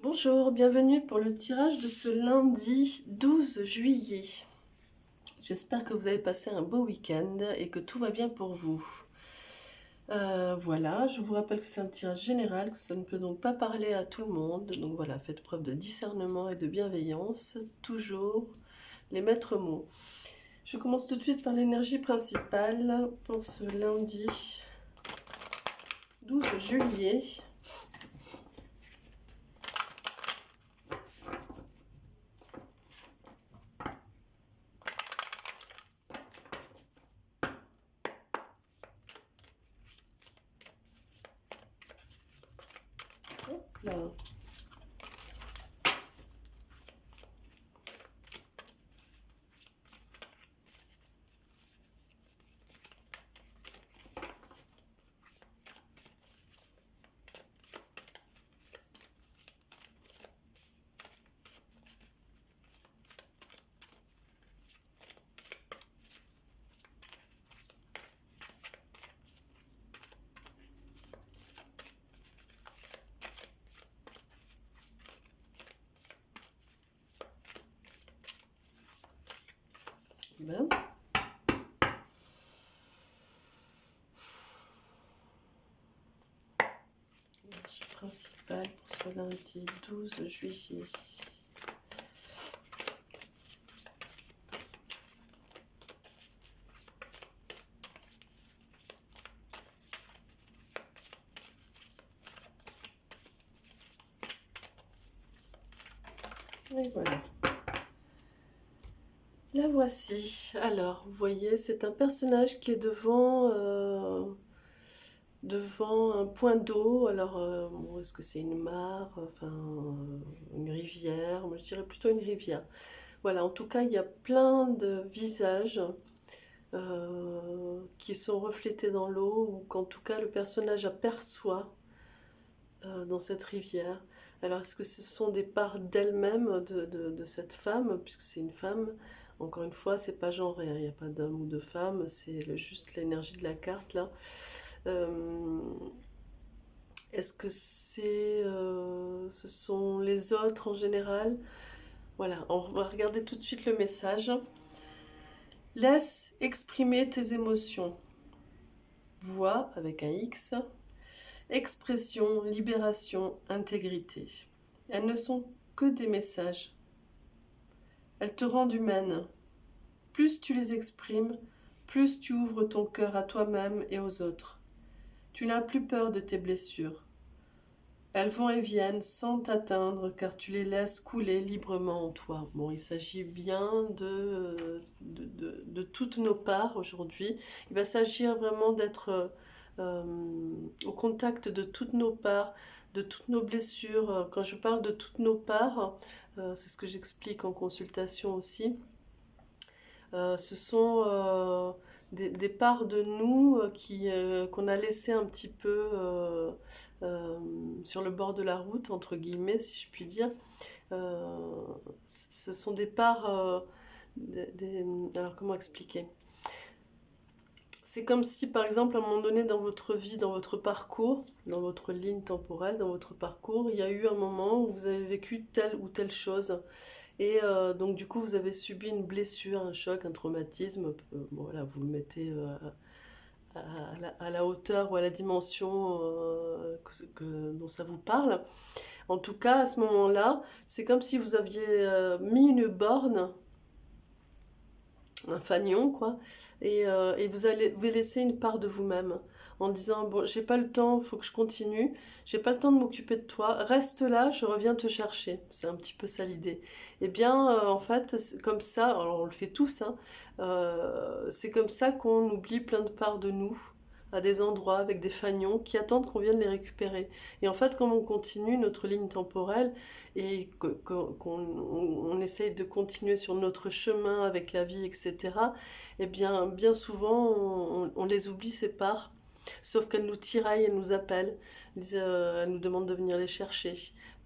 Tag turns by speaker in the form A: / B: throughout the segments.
A: Bonjour, bienvenue pour le tirage de ce lundi 12 juillet. J'espère que vous avez passé un beau week-end et que tout va bien pour vous. Voilà, je vous rappelle que c'est un tirage général, que ça ne peut donc pas parler à tout le monde. Donc voilà, faites preuve de discernement et de bienveillance, toujours les maîtres mots. Je commence tout de suite par l'énergie principale pour ce lundi 12 juillet. Hop là. Bien. L'énergie principale pour ce lundi 12 juillet. Et voilà. La voici. Alors, vous voyez, c'est un personnage qui est devant un point d'eau. Alors, bon, est-ce que c'est une mare, enfin, une rivière? Moi, je dirais plutôt une rivière. Voilà, en tout cas, il y a plein de visages qui sont reflétés dans l'eau, ou qu'en tout cas, le personnage aperçoit dans cette rivière. Alors, est-ce que ce sont des parts d'elle-même de cette femme, puisque c'est une femme? Encore une fois, c'est pas genré, hein, il n'y a pas d'homme ou de femme, c'est juste l'énergie de la carte là. Est-ce que ce sont les autres en général? Voilà, on va regarder tout de suite le message. Laisse exprimer tes émotions. Voix avec un X. Expression, libération, intégrité. Elles ne sont que des messages. Elles te rendent humaine. Plus tu les exprimes, plus tu ouvres ton cœur à toi-même et aux autres. Tu n'as plus peur de tes blessures. Elles vont et viennent sans t'atteindre car tu les laisses couler librement en toi. Bon, il s'agit bien de toutes nos parts aujourd'hui. Il va s'agir vraiment d'être au contact de toutes nos parts, de toutes nos blessures. Quand je parle de toutes nos parts, c'est ce que j'explique en consultation aussi. Ce sont des parts de nous qu'on a laissées un petit peu sur le bord de la route, entre guillemets, si je puis dire. Ce sont des parts... alors, comment expliquer? C'est comme si, par exemple, à un moment donné dans votre vie, dans votre parcours, dans votre ligne temporelle, dans votre parcours, il y a eu un moment où vous avez vécu telle ou telle chose. Et donc, du coup, vous avez subi une blessure, un choc, un traumatisme. Bon, voilà, vous le mettez à la hauteur ou à la dimension dont ça vous parle. En tout cas, à ce moment-là, c'est comme si vous aviez mis une borne, un fanion, quoi, et vous laissez une part de vous-même en disant, bon, j'ai pas le temps, faut que je continue, j'ai pas le temps de m'occuper de toi, reste là, je reviens te chercher. C'est un petit peu ça l'idée. Eh bien, en fait, c'est comme ça, alors on le fait tous, hein, c'est comme ça qu'on oublie plein de parts de nous, à des endroits avec des fanions qui attendent qu'on vienne les récupérer. Et en fait, comme on continue notre ligne temporelle et qu'on essaye de continuer sur notre chemin avec la vie, etc., eh bien souvent, on les oublie, ces parts, sauf qu'elles nous tiraillent, elles nous appellent. elle nous demande de venir les chercher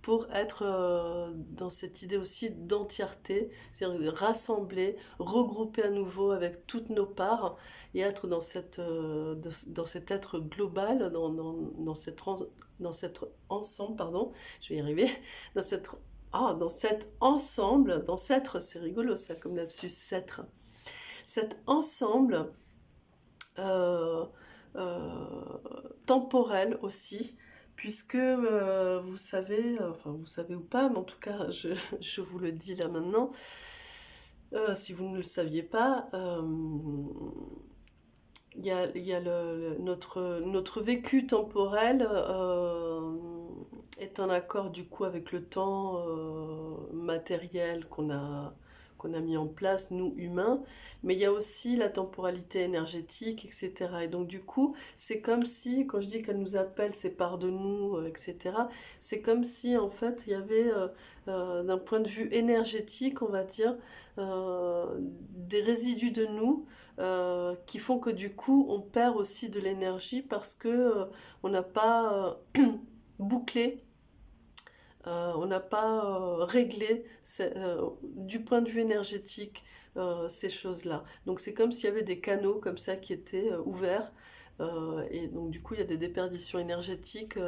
A: pour être dans cette idée aussi d'entièreté, c'est-à-dire rassembler, regrouper à nouveau avec toutes nos parts et être dans dans cet être global, dans cet ensemble, pardon, je vais y arriver, dans cette, dans cet ensemble, dans cet, c'est rigolo ça comme lapsus, cet ensemble euh, euh, temporel aussi, puisque vous savez, enfin vous savez ou pas, mais en tout cas je vous le dis là maintenant, si vous ne le saviez pas, il y a notre vécu temporel est en accord du coup avec le temps matériel qu'on a mis en place, nous humains, mais il y a aussi la temporalité énergétique, etc. Et donc du coup, c'est comme si, quand je dis qu'elle nous appelle, c'est part de nous, etc., c'est comme si en fait il y avait, d'un point de vue énergétique, on va dire, des résidus de nous qui font que du coup on perd aussi de l'énergie parce que on n'a pas bouclé, on n'a pas réglé du point de vue énergétique ces choses-là. Donc c'est comme s'il y avait des canaux comme ça qui étaient ouverts et donc du coup il y a des déperditions énergétiques.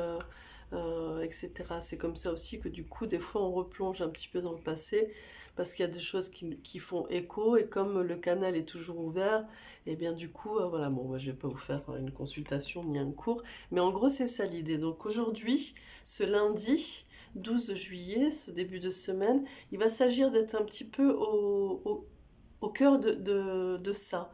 A: Etc. C'est comme ça aussi que du coup des fois on replonge un petit peu dans le passé parce qu'il y a des choses qui font écho et comme le canal est toujours ouvert, et bien du coup voilà, bon moi, je vais pas vous faire une consultation ni un cours, mais en gros c'est ça l'idée. Donc aujourd'hui, ce lundi 12 juillet, ce début de semaine, il va s'agir d'être un petit peu au cœur de ça.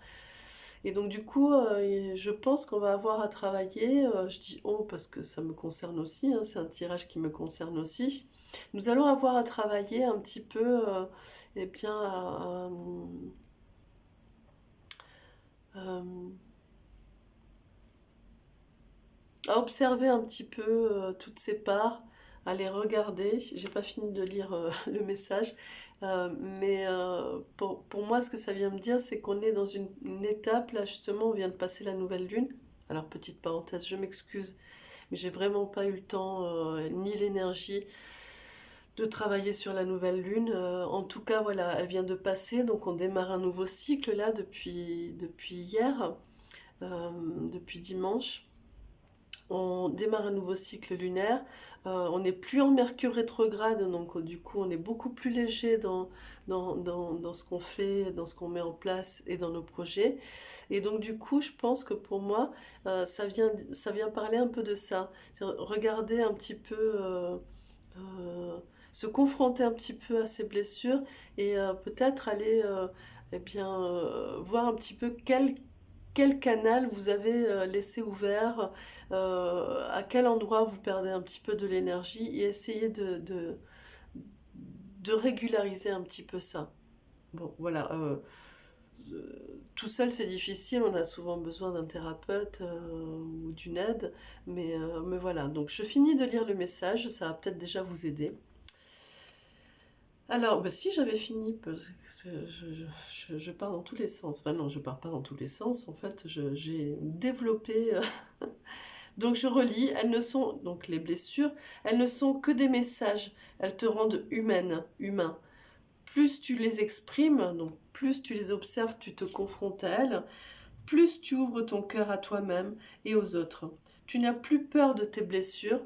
A: Et donc du coup, je pense qu'on va avoir à travailler, je dis on parce que ça me concerne aussi, hein, c'est un tirage qui me concerne aussi. Nous allons avoir à travailler un petit peu, eh bien, euh, à observer un petit peu toutes ces parts, à les regarder. J'ai pas fini de lire le message, mais pour moi, ce que ça vient me dire, c'est qu'on est dans une étape, là justement, on vient de passer la nouvelle lune. Alors, petite parenthèse, je m'excuse, mais j'ai vraiment pas eu le temps ni l'énergie de travailler sur la nouvelle lune. En tout cas, voilà, elle vient de passer, donc on démarre un nouveau cycle là depuis hier, depuis dimanche. On démarre un nouveau cycle lunaire. On n'est plus en Mercure rétrograde, donc du coup on est beaucoup plus léger dans ce qu'on fait, dans ce qu'on met en place et dans nos projets. Et donc du coup je pense que pour moi ça vient parler un peu de ça. Regarder un petit peu, se confronter un petit peu à ses blessures et peut-être aller eh bien, voir un petit peu quel canal vous avez laissé ouvert, à quel endroit vous perdez un petit peu de l'énergie et essayer de régulariser un petit peu ça. Bon, voilà. Tout seul, c'est difficile, on a souvent besoin d'un thérapeute ou d'une aide, mais voilà. Donc, je finis de lire le message, ça va peut-être déjà vous aider. Alors, bah, si j'avais fini, parce que je pars dans tous les sens. Enfin non, je pars pas dans tous les sens. En fait, j'ai développé. Donc je relis. Elles ne sont donc les blessures. Elles ne sont que des messages. Elles te rendent humaine, humain. Plus tu les exprimes, donc plus tu les observes, tu te confrontes à elles. Plus tu ouvres ton cœur à toi-même et aux autres. Tu n'as plus peur de tes blessures.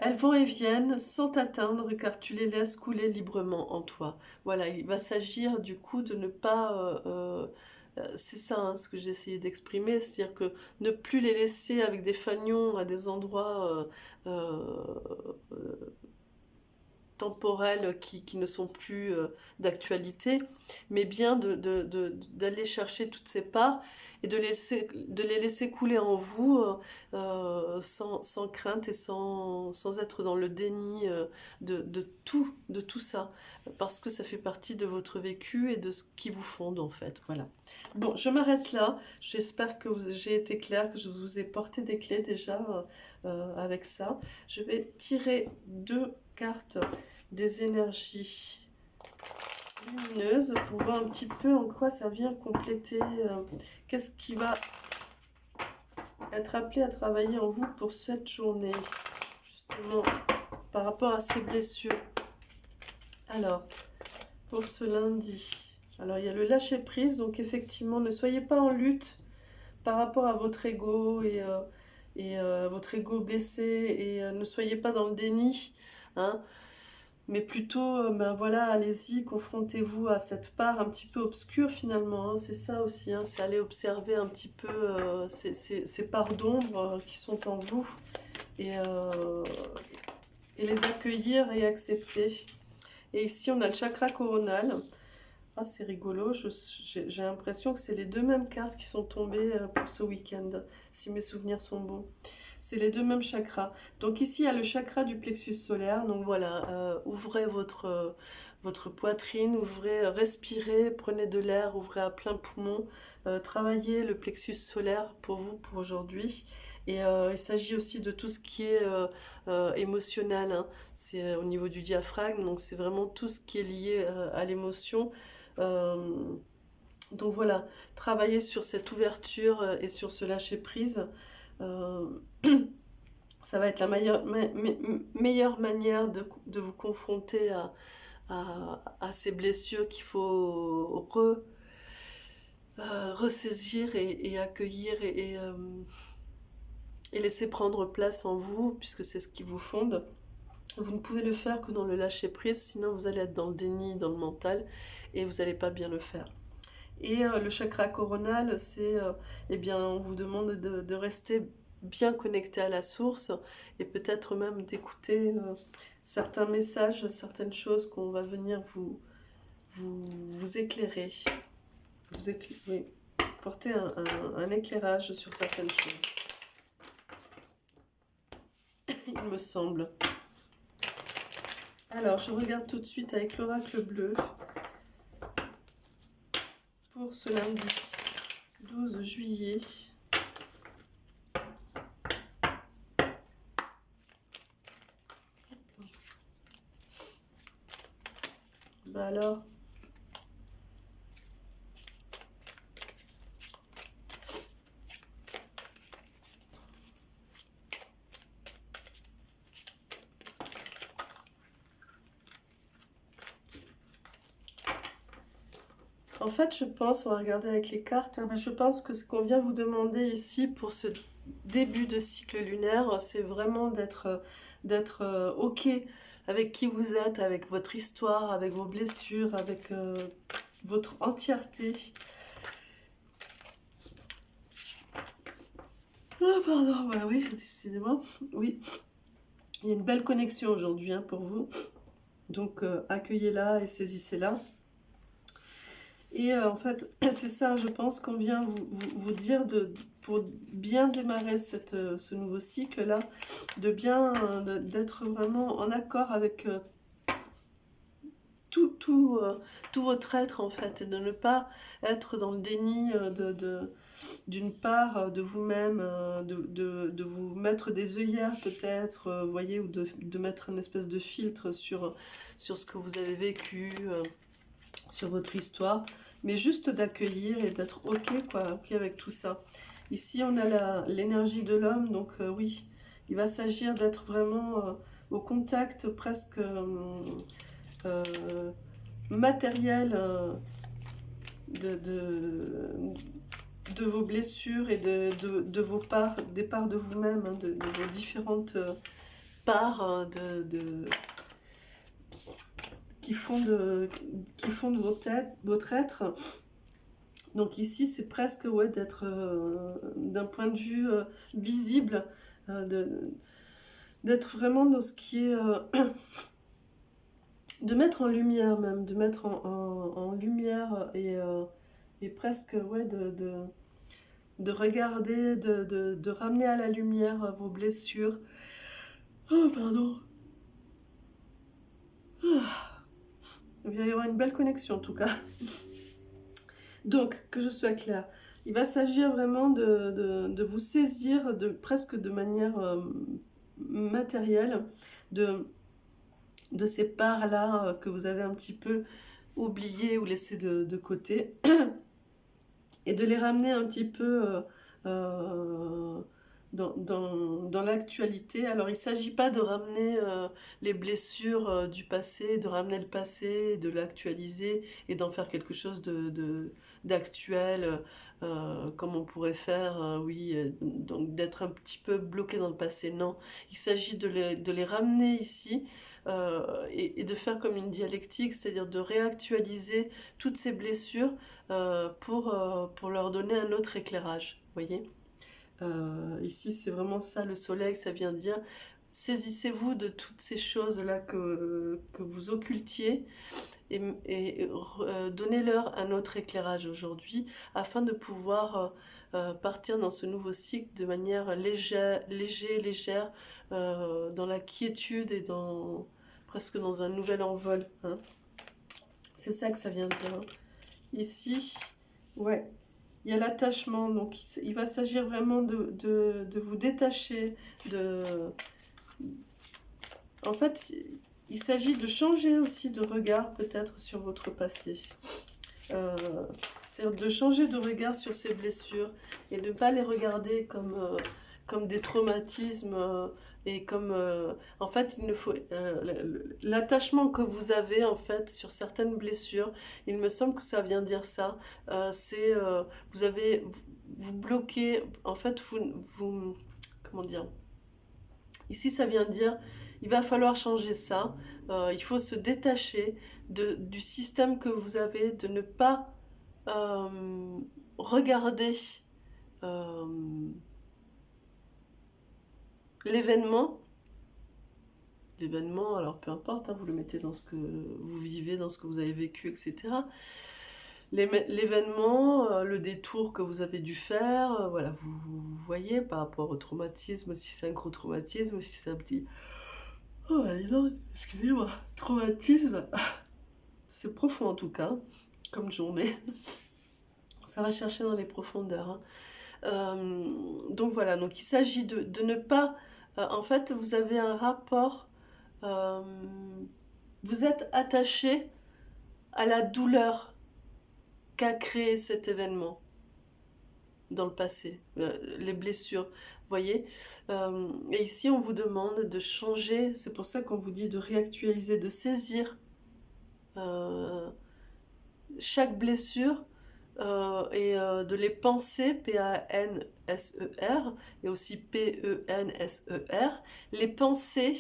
A: Elles vont et viennent sans t'atteindre car tu les laisses couler librement en toi. Voilà, il va s'agir du coup de ne pas... c'est ça hein, ce que j'ai essayé d'exprimer, c'est-à-dire que ne plus les laisser avec des fanions à des endroits temporels qui ne sont plus d'actualité, mais bien d'aller chercher toutes ces parts et de les laisser couler en vous sans crainte et sans être dans le déni de tout ça, parce que ça fait partie de votre vécu et de ce qui vous fonde en fait. Voilà. Bon, je m'arrête là. J'espère que j'ai été claire, que je vous ai porté des clés déjà avec ça. Je vais tirer 2 cartes des énergies lumineuses pour voir un petit peu en quoi ça vient compléter, qu'est-ce qui va être appelé à travailler en vous pour cette journée, justement, par rapport à ces blessures. Alors, pour ce lundi, alors il y a le lâcher-prise, donc effectivement, ne soyez pas en lutte par rapport à votre ego et votre ego blessé, et ne soyez pas dans le déni, hein, mais plutôt, ben voilà, allez-y, confrontez-vous à cette part un petit peu obscure finalement, hein, c'est ça aussi, hein, c'est aller observer un petit peu ces parts d'ombre qui sont en vous, et les accueillir et accepter. Et ici on a le chakra coronal. Ah, c'est rigolo, j'ai l'impression que c'est les deux mêmes cartes qui sont tombées pour ce week-end, si mes souvenirs sont bons. C'est les deux mêmes chakras. Donc ici, il y a le chakra du plexus solaire. Donc voilà, ouvrez votre poitrine, ouvrez, respirez, prenez de l'air, ouvrez à plein poumon. Travaillez le plexus solaire pour vous, pour aujourd'hui. Et il s'agit aussi de tout ce qui est émotionnel, hein. C'est au niveau du diaphragme, donc c'est vraiment tout ce qui est lié à l'émotion. Donc voilà, travailler sur cette ouverture et sur ce lâcher-prise, ça va être la meilleure manière de vous confronter à ces blessures qu'il faut ressaisir et accueillir et laisser prendre place en vous, puisque c'est ce qui vous fonde. Vous ne pouvez le faire que dans le lâcher-prise, sinon vous allez être dans le déni, dans le mental, et vous n'allez pas bien le faire. Et le chakra coronal, c'est, eh bien, on vous demande de rester bien connecté à la source, et peut-être même d'écouter certains messages, certaines choses qu'on va venir vous éclairer. Oui, porter un éclairage sur certaines choses. Il me semble. Alors, je regarde tout de suite avec l'oracle bleu pour ce lundi 12 juillet. Bah alors, en fait, je pense, on va regarder avec les cartes, hein, mais je pense que ce qu'on vient vous demander ici pour ce début de cycle lunaire, c'est vraiment d'être OK avec qui vous êtes, avec votre histoire, avec vos blessures, avec votre entièreté. Ah, pardon, voilà, oui, décidément, oui. Il y a une belle connexion aujourd'hui, hein, pour vous. Donc, accueillez-la et saisissez-la. Et en fait, c'est ça, je pense, qu'on vient vous dire, pour bien démarrer ce nouveau cycle-là, d'être vraiment en accord avec tout votre être, en fait, et de ne pas être dans le déni d'une part de vous-même, de vous mettre des œillères peut-être, vous voyez, ou de mettre une espèce de filtre sur ce que vous avez vécu, sur votre histoire, mais juste d'accueillir et d'être OK, quoi, OK avec tout ça. Ici, on a l'énergie de l'homme, donc oui, il va s'agir d'être vraiment au contact presque matériel de vos blessures et de vos parts, des parts de vous-même, hein, de vos différentes parts qui fondent votre être. Donc ici, c'est presque, ouais, d'être d'un point de vue visible, d'être vraiment dans ce qui est de mettre en lumière même, de mettre en lumière et presque, ouais, de regarder, de ramener à la lumière vos blessures. Oh, pardon. Il va y avoir une belle connexion en tout cas. Donc, que je sois claire, il va s'agir vraiment de vous saisir presque de manière matérielle de ces parts-là que vous avez un petit peu oubliées ou laissées de côté et de les ramener un petit peu dans l'actualité. Alors, il ne s'agit pas de ramener les blessures du passé, de ramener le passé, de l'actualiser et d'en faire quelque chose d'actuel, comme on pourrait faire, oui, donc d'être un petit peu bloqué dans le passé. Non, il s'agit de les ramener ici et de faire comme une dialectique, c'est-à-dire de réactualiser toutes ces blessures pour leur donner un autre éclairage, voyez? Ici, c'est vraiment ça, le soleil, ça vient dire, saisissez-vous de toutes ces choses-là que vous occultiez et donnez-leur un autre éclairage aujourd'hui afin de pouvoir partir dans ce nouveau cycle de manière légère, dans la quiétude et presque dans un nouvel envol. Hein. C'est ça que ça vient dire. Hein. Ici, ouais. Il y a l'attachement, donc il va s'agir vraiment de vous détacher, En fait, il s'agit de changer aussi de regard peut-être sur votre passé. C'est-à-dire de changer de regard sur ces blessures et de ne pas les regarder comme des traumatismes et comme... en fait, il ne faut... l'attachement que vous avez en fait sur certaines blessures, il me semble que ça vient dire ça, c'est... vous bloquez... En fait, comment dire? Ici, ça vient dire... Il va falloir changer ça, il faut se détacher du système que vous avez, de ne pas regarder l'événement, alors peu importe, hein, vous le mettez dans ce que vous vivez, dans ce que vous avez vécu, etc. L'événement, le détour que vous avez dû faire, voilà, vous voyez par rapport au traumatisme, si c'est un gros traumatisme, si c'est un petit... Oh, non, excusez-moi, traumatisme, c'est profond en tout cas, comme journée. Ça va chercher dans les profondeurs. Hein. Donc voilà, donc il s'agit de ne pas... en fait, vous avez un rapport... vous êtes attaché à la douleur qu'a créé cet événement dans le passé, les blessures, vous voyez. Et ici, on vous demande de changer, c'est pour ça qu'on vous dit de réactualiser, de saisir chaque blessure et de les penser, P-A-N-S-E-R, et aussi P-E-N-S-E-R, les penser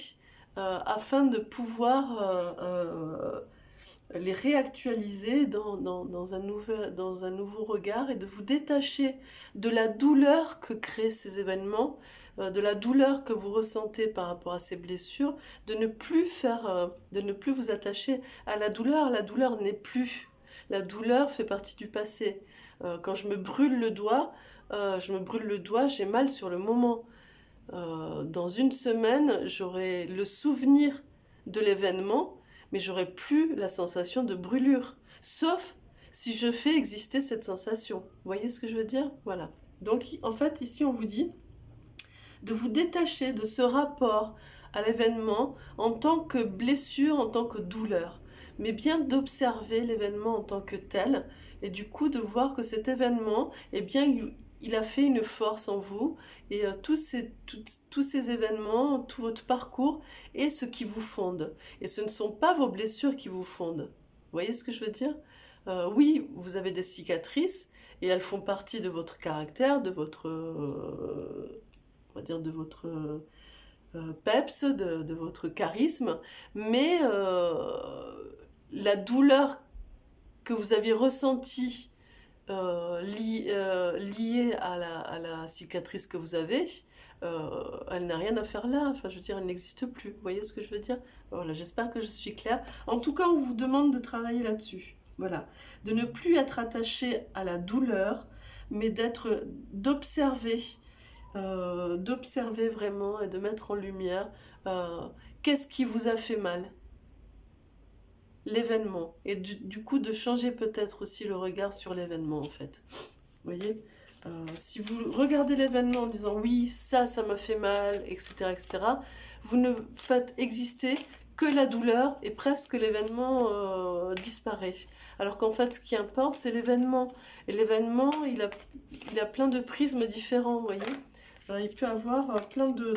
A: afin de pouvoir les réactualiser dans un nouveau regard et de vous détacher de la douleur que créent ces événements, de la douleur que vous ressentez par rapport à ces blessures, de ne plus vous attacher à la douleur. La douleur n'est plus. La douleur fait partie du passé. Quand je me brûle le doigt, j'ai mal sur le moment. Dans une semaine, j'aurai le souvenir de l'événement, mais j'aurai plus la sensation de brûlure, sauf si je fais exister cette sensation. Vous voyez ce que je veux dire? Voilà. Donc, en fait, ici, on vous dit de vous détacher de ce rapport à l'événement en tant que blessure, en tant que douleur, mais bien d'observer l'événement en tant que tel, et du coup de voir que cet événement, eh bien, il a fait une force en vous, et tous ces événements, tout votre parcours, est ce qui vous fonde. Et ce ne sont pas vos blessures qui vous fondent. Vous voyez ce que je veux dire? Oui, vous avez des cicatrices, et elles font partie de votre caractère, de votre... on va dire de votre peps, de votre charisme, mais la douleur que vous aviez ressentie liée à la cicatrice que vous avez, elle n'a rien à faire là, enfin je veux dire, elle n'existe plus. Vous voyez ce que je veux dire? Voilà, j'espère que je suis claire. En tout cas, on vous demande de travailler là-dessus. Voilà, de ne plus être attaché à la douleur, mais d'observer vraiment et de mettre en lumière qu'est-ce qui vous a fait mal, l'événement, et du coup de changer peut-être aussi le regard sur l'événement en fait. Vous voyez, si vous regardez l'événement en disant oui, ça m'a fait mal, etc., etc., vous ne faites exister que la douleur et presque l'événement disparaît. Alors qu'en fait, ce qui importe, c'est l'événement. Et l'événement, il a plein de prismes différents, vous voyez. il peut avoir plein de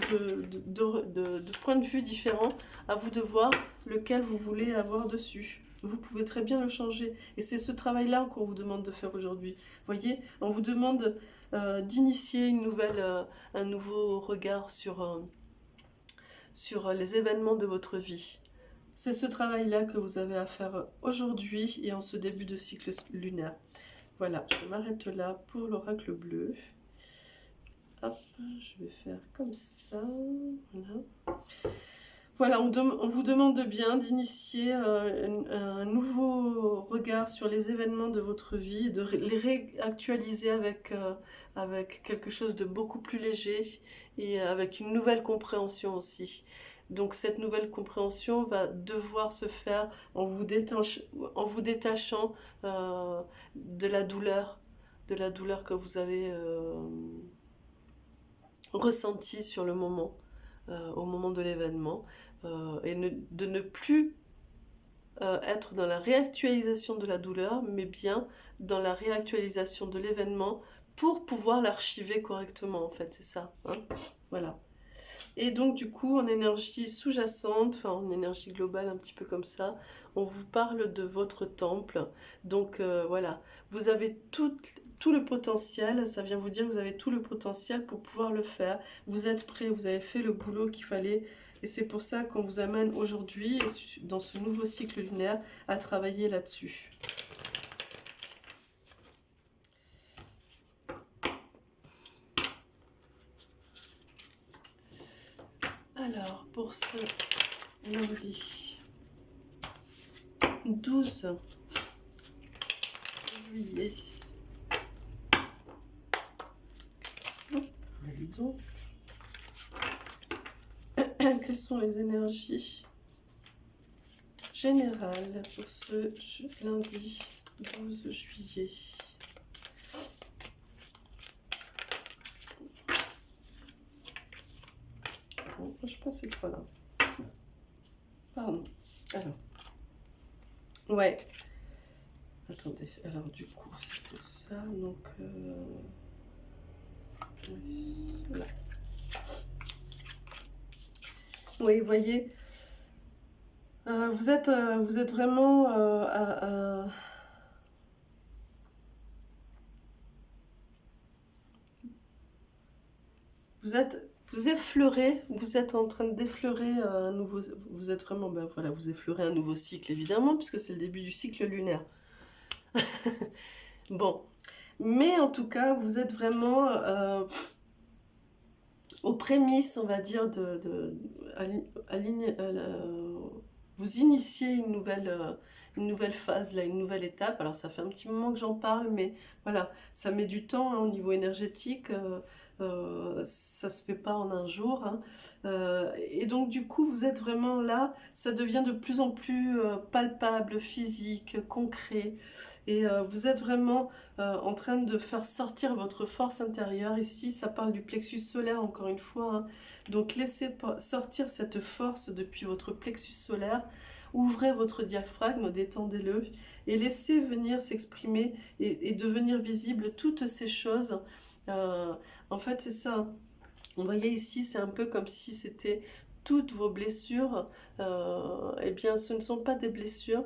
A: points de vue différents. À vous de voir lequel vous voulez avoir dessus. Vous pouvez très bien le changer. Et c'est ce travail-là qu'on vous demande de faire aujourd'hui. Voyez, on vous demande d'initier un nouveau regard sur les événements de votre vie. C'est ce travail-là que vous avez à faire aujourd'hui et en ce début de cycle lunaire. Voilà, je m'arrête là pour l'oracle bleu. Hop, je vais faire comme ça. Voilà, on vous demande de bien d'initier un nouveau regard sur les événements de votre vie, de les réactualiser avec quelque chose de beaucoup plus léger et avec une nouvelle compréhension aussi. Donc cette nouvelle compréhension va devoir se faire en vous détachant de la douleur que vous avez ressentie sur le moment, au moment de l'événement. Et de ne plus être dans la réactualisation de la douleur, mais bien dans la réactualisation de l'événement pour pouvoir l'archiver correctement, en fait, c'est ça. Hein, voilà. Et donc, du coup, en énergie sous-jacente, enfin en énergie globale, un petit peu comme ça, on vous parle de votre temple. Donc, voilà, vous avez tout le potentiel, ça vient vous dire que vous avez tout le potentiel pour pouvoir le faire. Vous êtes prêt, vous avez fait le boulot qu'il fallait. Et c'est pour ça qu'on vous amène aujourd'hui, dans ce nouveau cycle lunaire, à travailler là-dessus. Alors, pour ce lundi 12 juillet, quelles sont les énergies générales pour ce lundi 12 juillet? Bon, je pense que voilà. Pardon. Alors. Ouais. Attendez. Alors du coup, c'était ça. Donc. Voilà. Oui, vous voyez. Vous êtes vraiment vous effleurez, vous êtes en train d'effleurer un nouveau, vous êtes vraiment, ben voilà, vous effleurez un nouveau cycle évidemment, puisque c'est le début du cycle lunaire. Bon, mais en tout cas, vous êtes vraiment aux prémices, on va dire, vous initiez une nouvelle phase, là, une nouvelle étape. Alors ça fait un petit moment que j'en parle, mais voilà, ça met du temps hein, au niveau énergétique, ça se fait pas en un jour. Hein. Et donc du coup, vous êtes vraiment là, ça devient de plus en plus palpable, physique, concret. Et vous êtes vraiment en train de faire sortir votre force intérieure. Ici, ça parle du plexus solaire, encore une fois. Hein. Donc laissez sortir cette force depuis votre plexus solaire. Ouvrez votre diaphragme, détendez-le et laissez venir s'exprimer et devenir visible toutes ces choses. En fait, c'est ça. Vous voyez ici, c'est un peu comme si c'était toutes vos blessures. Eh bien, ce ne sont pas des blessures,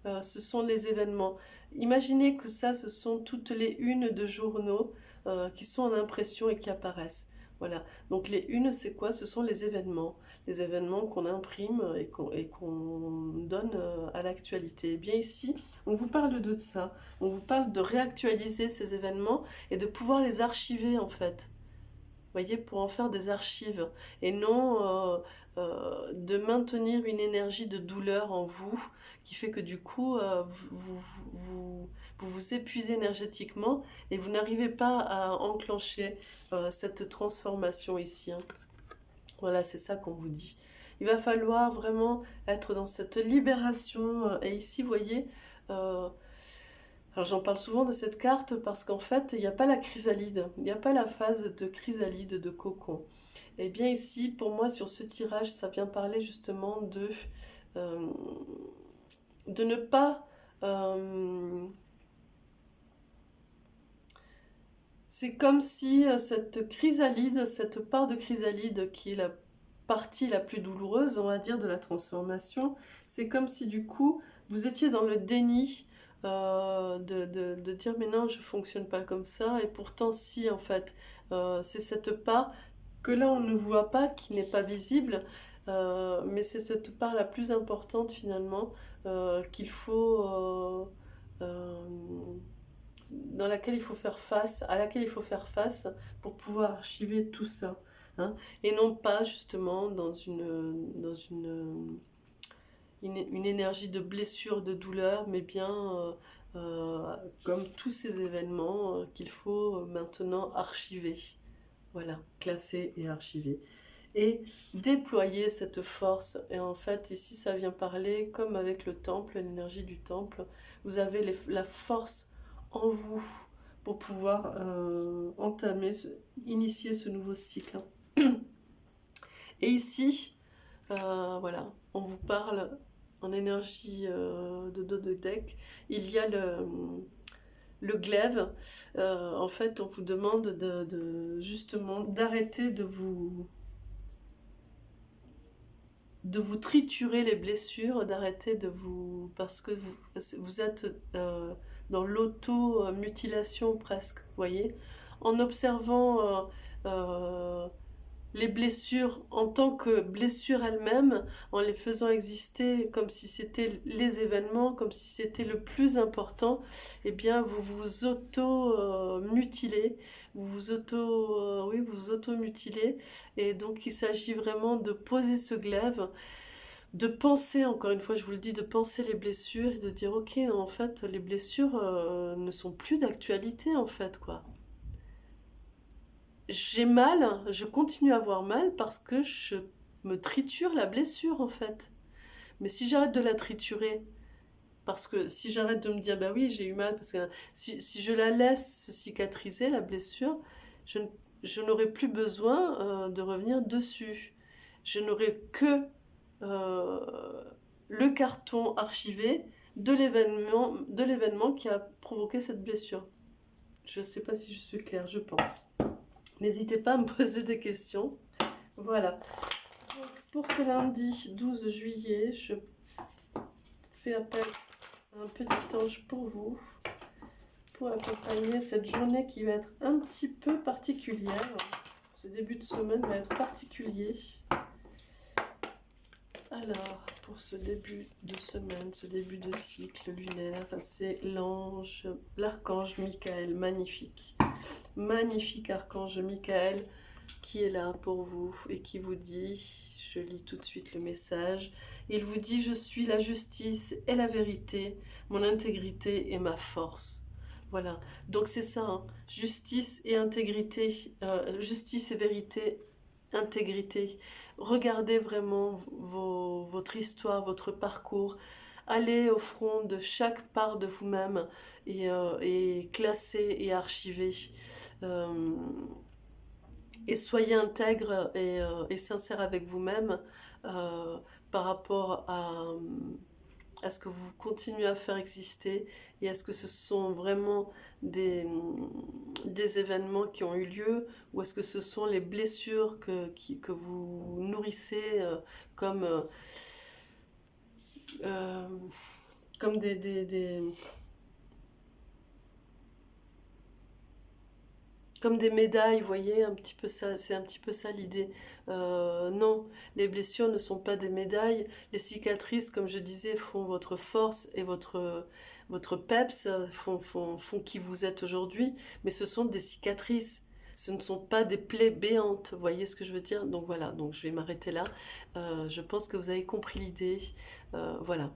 A: ce sont les événements. Imaginez que ça, ce sont toutes les unes de journaux qui sont en impression et qui apparaissent. Voilà. Donc les unes, c'est quoi? Ce sont les événements qu'on imprime et qu'on donne à l'actualité. Et bien ici, on vous parle de ça. On vous parle de réactualiser ces événements et de pouvoir les archiver en fait. Vous voyez, pour en faire des archives et non de maintenir une énergie de douleur en vous qui fait que du coup vous épuisez énergétiquement et vous n'arrivez pas à enclencher cette transformation ici. Hein. Voilà, c'est ça qu'on vous dit. Il va falloir vraiment être dans cette libération. Et ici, vous voyez, alors j'en parle souvent de cette carte parce qu'en fait, il n'y a pas la chrysalide. Il n'y a pas la phase de chrysalide, de cocon. Et bien ici, pour moi, sur ce tirage, ça vient parler justement de ne pas... C'est comme si cette chrysalide, cette part de chrysalide qui est la partie la plus douloureuse, on va dire, de la transformation, c'est comme si du coup, vous étiez dans le déni de dire mais non, je fonctionne pas comme ça, et pourtant si, en fait, c'est cette part que là on ne voit pas, qui n'est pas visible, mais c'est cette part la plus importante finalement qu'il faut... euh, dans laquelle il faut faire face, à laquelle il faut faire face pour pouvoir archiver tout ça, hein, et non pas justement une énergie de blessure, de douleur, mais bien comme tous ces événements qu'il faut maintenant archiver, voilà, classer et archiver. Et déployer cette force. Et en fait, ici, ça vient parler comme avec le temple, l'énergie du temple. Vous avez la force en vous pour pouvoir initier ce nouveau cycle. Et ici, voilà, on vous parle en énergie de Dododek. Il y a le glaive. En fait, on vous demande justement d'arrêter de vous triturer les blessures, d'arrêter de vous... parce que vous êtes dans l'auto-mutilation presque, vous voyez, en observant les blessures en tant que blessures elles-mêmes, en les faisant exister comme si c'était les événements, comme si c'était le plus important, eh bien vous vous auto-mutilez, oui, vous vous auto-mutilez, et donc il s'agit vraiment de poser ce glaive, de penser, encore une fois, je vous le dis, de penser les blessures et de dire, ok, en fait, les blessures ne sont plus d'actualité, en fait, quoi. J'ai mal, je continue à avoir mal parce que je me triture la blessure, en fait. Mais si j'arrête de la triturer, parce que si j'arrête de me dire, bah oui, j'ai eu mal, parce que si je la laisse se cicatriser, la blessure, je, je n'aurai plus besoin de revenir dessus. Je n'aurai que euh, le carton archivé de l'événement qui a provoqué cette blessure. Je ne sais pas si je suis claire, je pense. N'hésitez pas à me poser des questions. Voilà. Donc, pour ce lundi 12 juillet, je fais appel à un petit ange pour vous, pour accompagner cette journée qui va être un petit peu particulière. Ce début de semaine va être particulier. Alors, pour ce début de semaine, ce début de cycle lunaire, c'est l'archange Michael, magnifique. Magnifique archange Michael qui est là pour vous et qui vous dit, je lis tout de suite le message, il vous dit, je suis la justice et la vérité, mon intégrité et ma force. Voilà, donc c'est ça, hein. Justice et intégrité, justice et vérité, intégrité. Regardez vraiment votre histoire, votre parcours. Allez au front de chaque part de vous-même et classez et archivez. Euh, et soyez intègre et sincère avec vous-même euh, par rapport à ce que vous continuez à faire exister et est-ce que ce sont vraiment des événements qui ont eu lieu ou est-ce que ce sont les blessures que vous nourrissez comme, euh, comme comme des médailles, vous voyez, un petit peu ça, c'est un petit peu ça l'idée. Non, les blessures ne sont pas des médailles. Les cicatrices, comme je disais, font votre force et votre peps, font qui vous êtes aujourd'hui. Mais ce sont des cicatrices. Ce ne sont pas des plaies béantes. Vous voyez ce que je veux dire? Donc voilà, donc je vais m'arrêter là. Je pense que vous avez compris l'idée. Voilà.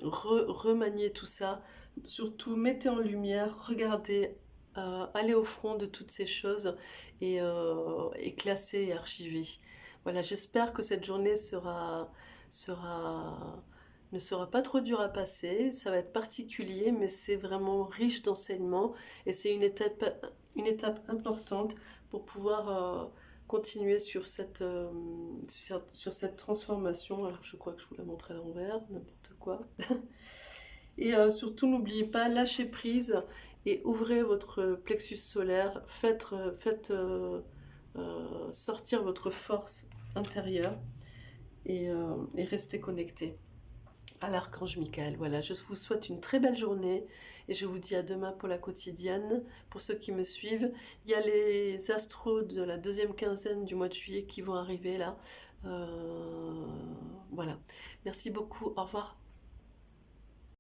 A: Remaniez tout ça. Surtout, mettez en lumière, regardez, aller au front de toutes ces choses et classer et archiver. Voilà, j'espère que cette journée ne sera pas trop dure à passer. Ça va être particulier, mais c'est vraiment riche d'enseignements et c'est une étape importante pour pouvoir continuer sur cette transformation. Alors, je crois que je vous la montre à l'envers, n'importe quoi. Et surtout, n'oubliez pas, lâcher prise et ouvrez votre plexus solaire, faites sortir votre force intérieure et restez connectés à l'archange Michael. Voilà, je vous souhaite une très belle journée et je vous dis à demain pour la quotidienne. Pour ceux qui me suivent, il y a les astros de la deuxième quinzaine du mois de juillet qui vont arriver là. Voilà, merci beaucoup, au revoir.